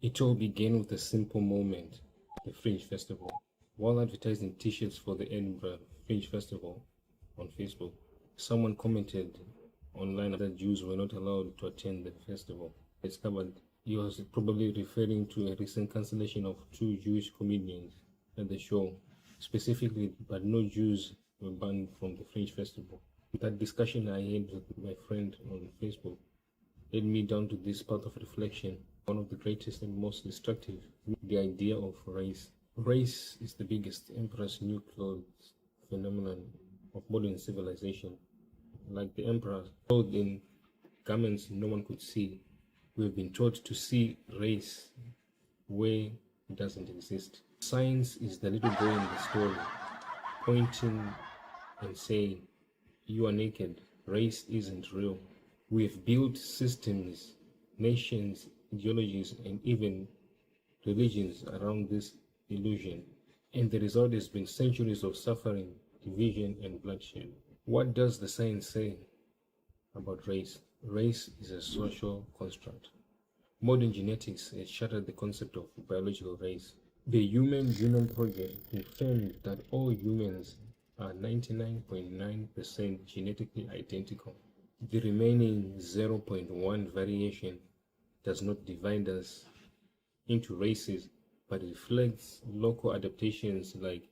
It all began with a simple moment, the Fringe Festival. While advertising t-shirts for the Edinburgh Fringe Festival on Facebook, someone commented online that Jews were not allowed to attend the festival. I discovered he was probably referring to a recent cancellation of 2 Jewish comedians at the show, specifically, but no Jews were banned from the Fringe Festival. That discussion I had with my friend on Facebook led me down to this path of reflection. One of the greatest and most destructive, the idea of race. Race is the biggest emperor's new clothes phenomenon of modern civilization. Like the emperor, clothed in garments no one could see, we have been taught to see race where it doesn't exist. Science is the little boy in the story, pointing and saying, "You are naked, race isn't real." We have built systems, nations, ideologies, and even religions around this illusion, and the result has been centuries of suffering, division, and bloodshed. What does the science say about race? Race is a social construct. Modern genetics has shattered the concept of biological race. The Human Genome Project confirmed that all humans are 99.9% genetically identical. The remaining 0.1 variation does not divide us into races, but reflects local adaptations like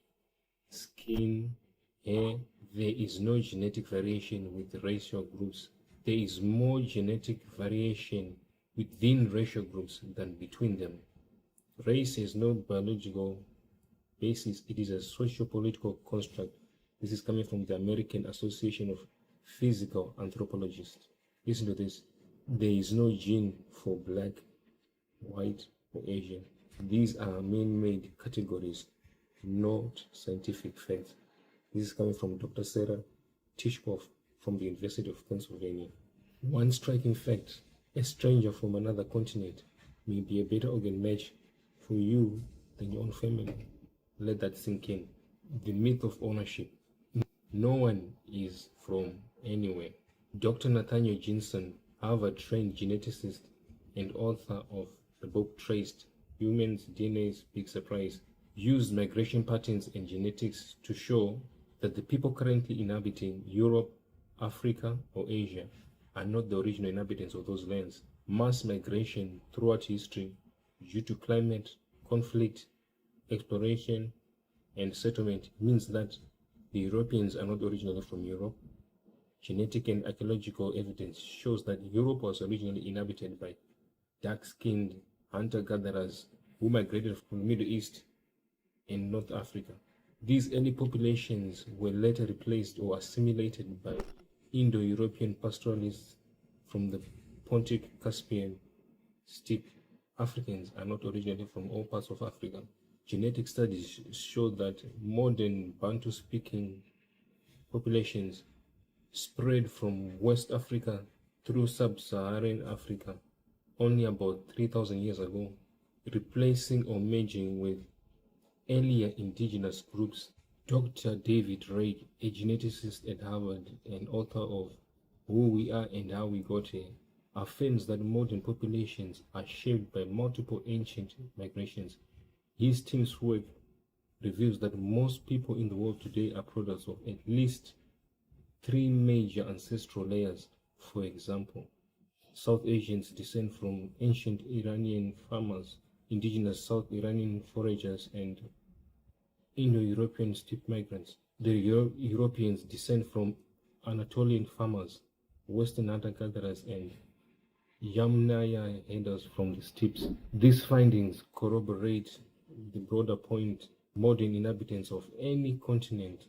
skin, hair. There is no genetic variation with racial groups. There is more genetic variation within racial groups than between them. Race has no biological basis. It is a socio-political construct. This is coming from the American Association of Physical Anthropologists. Listen to this. There is no gene for black, white, or Asian. These are man-made categories, not scientific facts. This is coming from Dr. Sarah Tishkoff from the University of Pennsylvania. One striking fact: a stranger from another continent may be a better organ match for you than your own family. Let that sink in. The myth of ownership. No one is from anywhere. Dr. Nathaniel Jensen, Harvard-trained geneticist and author of the book Traced: Humans' DNA's Big Surprise, used migration patterns and genetics to show that the people currently inhabiting Europe, Africa, or Asia are not the original inhabitants of those lands. Mass migration throughout history, due to climate, conflict, exploration, and settlement, means that the Europeans are not originally from Europe. Genetic and archaeological evidence shows that Europe was originally inhabited by dark-skinned hunter-gatherers who migrated from the Middle East and North Africa. These early populations were later replaced or assimilated by Indo-European pastoralists from the Pontic Caspian steppe. Africans are not originally from all parts of Africa. Genetic studies show that modern Bantu-speaking populations spread from West Africa through sub-Saharan Africa only about 3,000 years ago, replacing or merging with earlier indigenous groups. Dr. David Reich, a geneticist at Harvard and author of Who We Are and How We Got Here, affirms that modern populations are shaped by multiple ancient migrations. His team's work reveals that most people in the world today are products of at least 3 major ancestral layers. For example, South Asians descend from ancient Iranian farmers, indigenous South Iranian foragers, and Indo-European steppe migrants. The Europeans descend from Anatolian farmers, Western hunter-gatherers, and Yamnaya herders from the steppes. These findings corroborate the broader point: modern inhabitants of any continent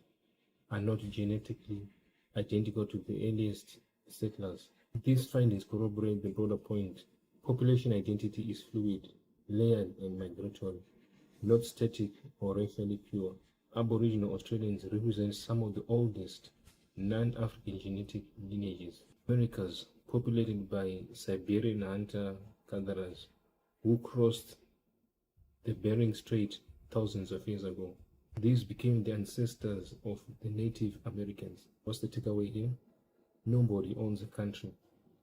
are not genetically identical to the earliest settlers. These findings corroborate the broader point: population identity is fluid, layered, and migratory, not static or racially pure. Aboriginal Australians represent some of the oldest non-African genetic lineages. Americas, populated by Siberian hunter-gatherers who crossed the Bering Strait thousands of years ago. These became the ancestors of the Native Americans. What's the takeaway here? Nobody owns a country.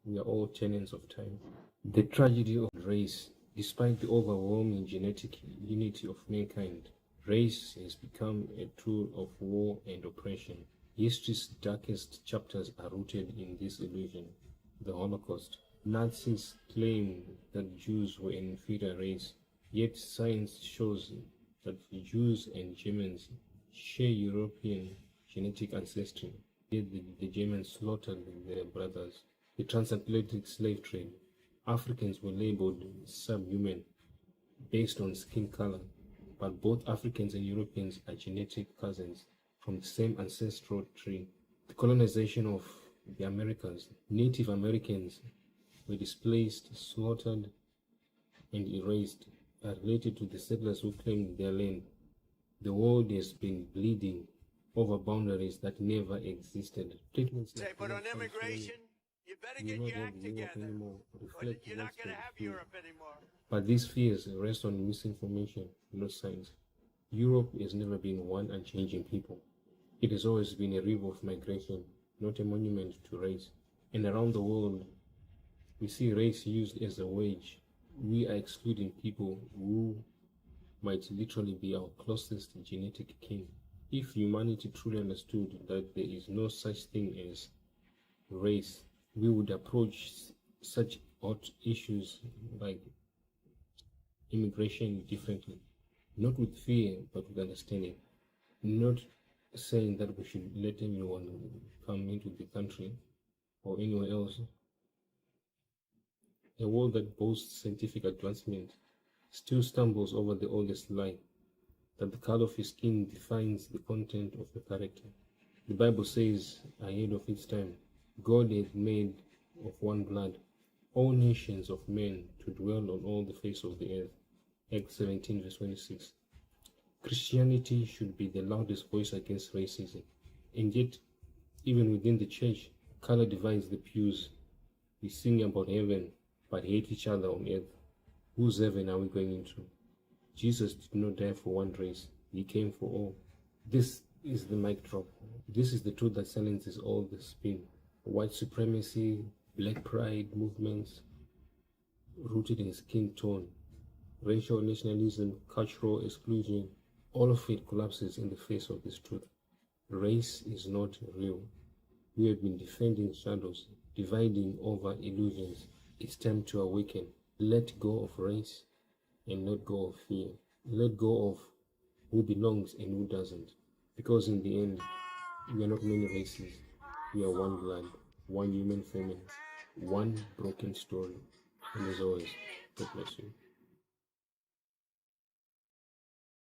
We are all tenants of time. The tragedy of race Despite the overwhelming genetic unity of mankind, race has become a tool of war and oppression. History's darkest chapters are rooted in this illusion. The Holocaust. Nazis claim that Jews were an inferior race, yet science shows that Jews and Germans share European genetic ancestry, yet the Germans slaughtered their brothers. The transatlantic slave trade. Africans were labeled subhuman based on skin color, but both Africans and Europeans are genetic cousins from the same ancestral tree. The colonization of the Americas. Native Americans were displaced, slaughtered, and erased, are related to the settlers who claimed their land. The world has been bleeding over boundaries that never existed. Statements like But on immigration, you better get your act together, or you're not going to have Europe anymore. But these fears rest on misinformation, not science. Europe has never been one unchanging people. It has always been a river of migration, not a monument to race. And around the world, we see race used as a wedge. We are excluding people who might literally be our closest genetic kin. If humanity truly understood that there is no such thing as race, we would approach such hot issues like immigration differently. Not with fear, but with understanding. Not saying that we should let anyone come into the country or anywhere else. A world that boasts scientific advancement still stumbles over the oldest lie, that the color of your skin defines the content of your character. The Bible says, ahead of its time, God had made of one blood all nations of men to dwell on all the face of the earth. Acts 17 verse 26. Christianity should be the loudest voice against racism. And yet, even within the church, color divides the pews. We sing about heaven, but hate each other on earth. Whose heaven are we going into? Jesus did not die for one race. He came for all. This is the mic drop. This is the truth that silences all the spin. White supremacy, black pride movements, rooted in skin tone, racial nationalism, cultural exclusion, all of it collapses in the face of this truth. Race is not real. We have been defending shadows, dividing over illusions. It's time to awaken. Let go of race and let go of fear. Let go of who belongs and who doesn't. Because in the end, we are not many races. We are one blood, one human family, one broken story. And as always, God bless you.